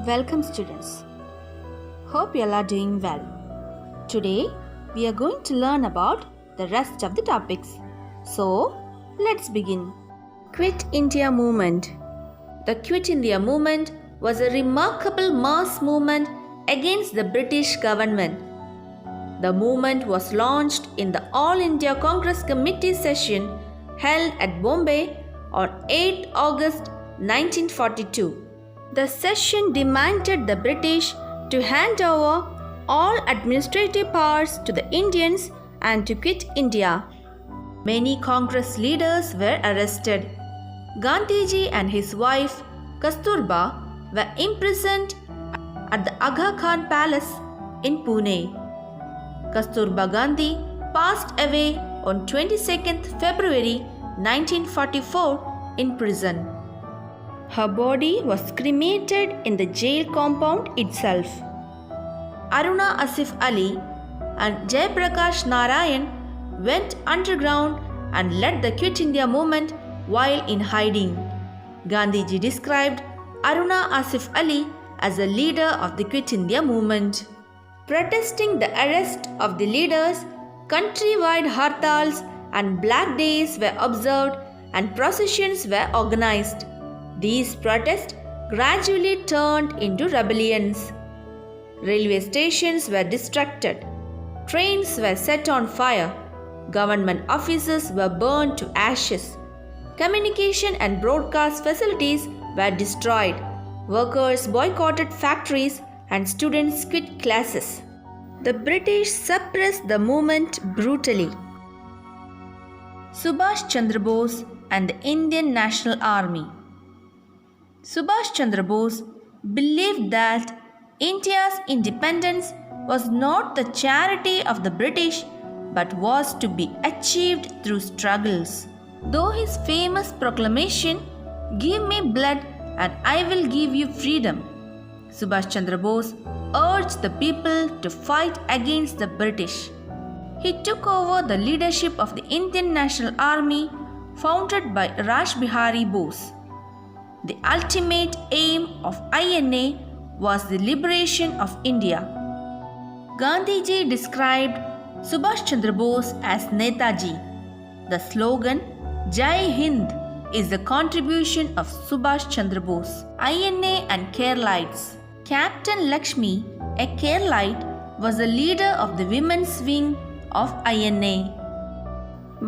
Welcome students. Hope you all are doing well. Today we are going to learn about the rest of the topics. So let's begin. Quit India movement. The Quit India movement was a remarkable mass movement against the British government. The movement was launched in the All India Congress Committee session held at Bombay on 8 August 1942. The session demanded the British to hand over all administrative powers to the Indians and to quit India. Many Congress leaders were arrested. Gandhiji and his wife Kasturba were imprisoned at the Aga Khan Palace in Pune. Kasturba Gandhi passed away on 22nd February 1944 in prison. Her body was cremated in the jail compound itself. Aruna Asif Ali and Jayaprakash Narayan went underground and led the Quit India movement while in hiding. Gandhiji described Aruna Asif Ali as a leader of the Quit India movement. Protesting the arrest of the leaders, countrywide hartals and black days were observed and processions were organized. These protests gradually turned into rebellions. Railway stations were destructed. Trains were set on fire. Government offices were burned to ashes. Communication and broadcast facilities were destroyed. Workers boycotted factories and students quit classes. The British suppressed the movement brutally. Subhash Chandra Bose and the Indian National Army. Subhash Chandra Bose believed that India's independence was not the charity of the British but was to be achieved through struggles. Though his famous proclamation, "Give me blood and I will give you freedom," Subhash Chandra Bose urged the people to fight against the British. He took over the leadership of the Indian National Army founded by Raj Bihari Bose. The ultimate aim of INA was the liberation of India. Gandhiji described Subhash Chandra Bose as Netaji. The slogan Jai Hind is the contribution of Subhash Chandra Bose. INA and Keralites. Captain Lakshmi, a Keralite, was the leader of the women's wing of INA.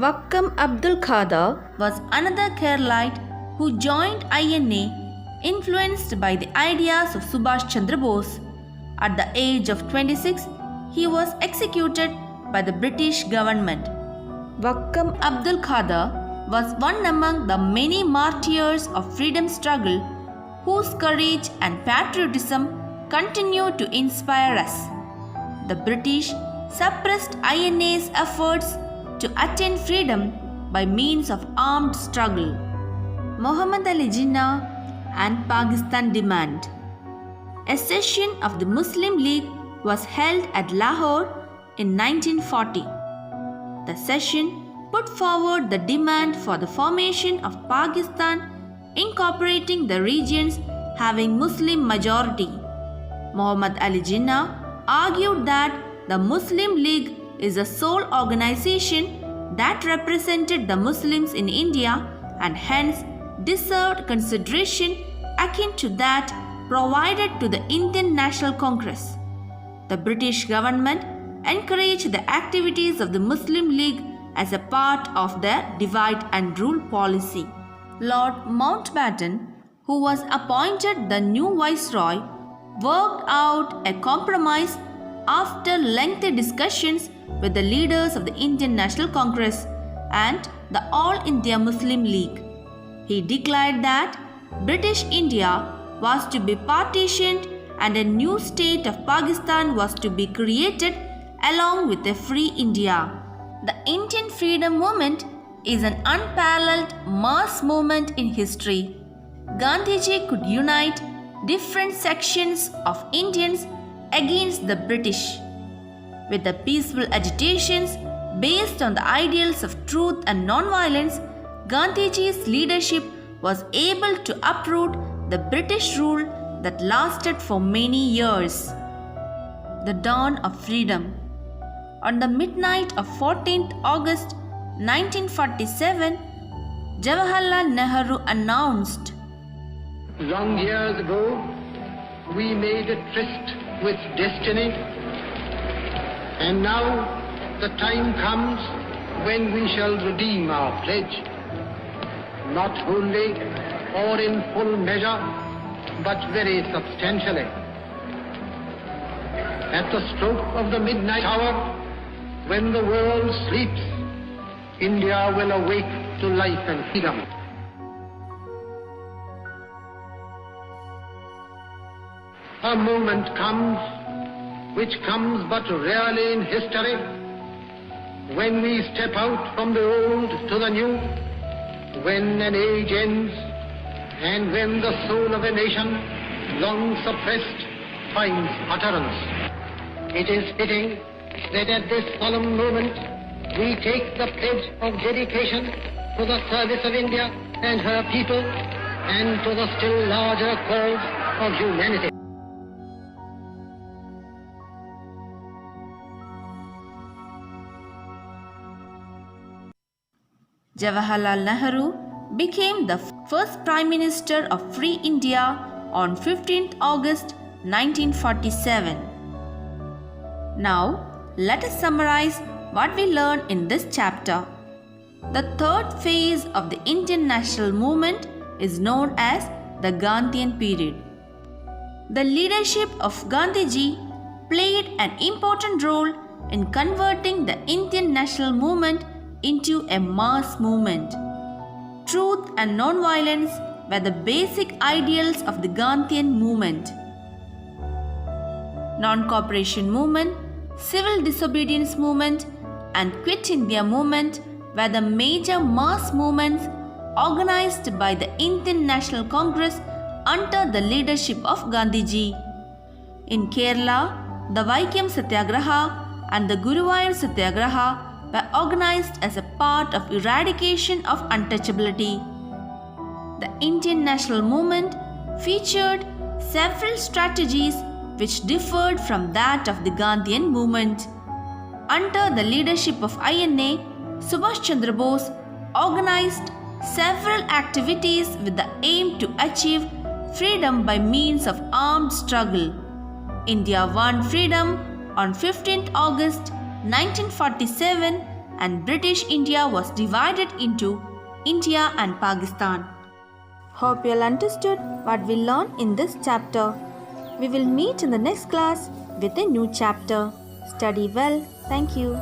Vakkam Abdul Khader was another Keralite who joined INA, influenced by the ideas of Subhash Chandra Bose. At the age of 26, he was executed by the British government. Vakkam Abdul Khader was one among the many martyrs of freedom struggle whose courage and patriotism continue to inspire us. The British suppressed INA's efforts to attain freedom by means of armed struggle. Muhammad Ali Jinnah and Pakistan demand. A session of the Muslim League was held at Lahore in 1940. The session put forward the demand for the formation of Pakistan incorporating the regions having Muslim majority. Muhammad Ali Jinnah argued that the Muslim League is the sole organization that represented the Muslims in India and hence deserved consideration akin to that provided to the Indian National Congress. The British government encouraged the activities of the Muslim League as a part of their divide and rule policy. Lord Mountbatten, who was appointed the new viceroy, worked out a compromise after lengthy discussions with the leaders of the Indian National Congress and the All India Muslim League. He declared that British India was to be partitioned and a new state of Pakistan was to be created along with a free India. The Indian freedom movement is an unparalleled mass movement in history. Gandhiji could unite different sections of Indians against the British. With the peaceful agitations based on the ideals of truth and non-violence, Gandhiji's leadership was able to uproot the British rule that lasted for many years. The dawn of freedom. On the midnight of 14th August 1947, Jawaharlal Nehru announced, "Long years ago, we made a tryst with destiny, and now the time comes when we shall redeem our pledge, not wholly or in full measure, but very substantially. At the stroke of the midnight hour, when the world sleeps, India will awake to life and freedom." A moment comes, which comes but rarely in history, when we step out from the old to the new, when an age ends, and when the soul of a nation, long suppressed, finds utterance. It is fitting that at this solemn moment we take the pledge of dedication to the service of India and her people, and to the still larger cause of humanity. Jawaharlal Nehru became the first Prime Minister of Free India on 15th August 1947. Now, let us summarize what we learned in this chapter. The third phase of the Indian national movement is known as the Gandhian period. The leadership of Gandhiji played an important role in converting the Indian national movement into a mass movement. Truth and non-violence were the basic ideals of the Gandhian movement. Non-cooperation movement, civil disobedience movement, and Quit India movement were the major mass movements organized by the Indian National Congress under the leadership of Gandhiji. In Kerala, the Vaikam Satyagraha and the Guruvayur Satyagraha were organized as a part of eradication of untouchability. The Indian national movement featured several strategies which differed from that of the Gandhian movement. Under the leadership of INA, Subhash Chandra Bose organized several activities with the aim to achieve freedom by means of armed struggle. India won freedom on 15th August 1947, and British India was divided into India and Pakistan. Hope you all understood what we learned in this chapter. We will meet in the next class with a new chapter. Study well. Thank you.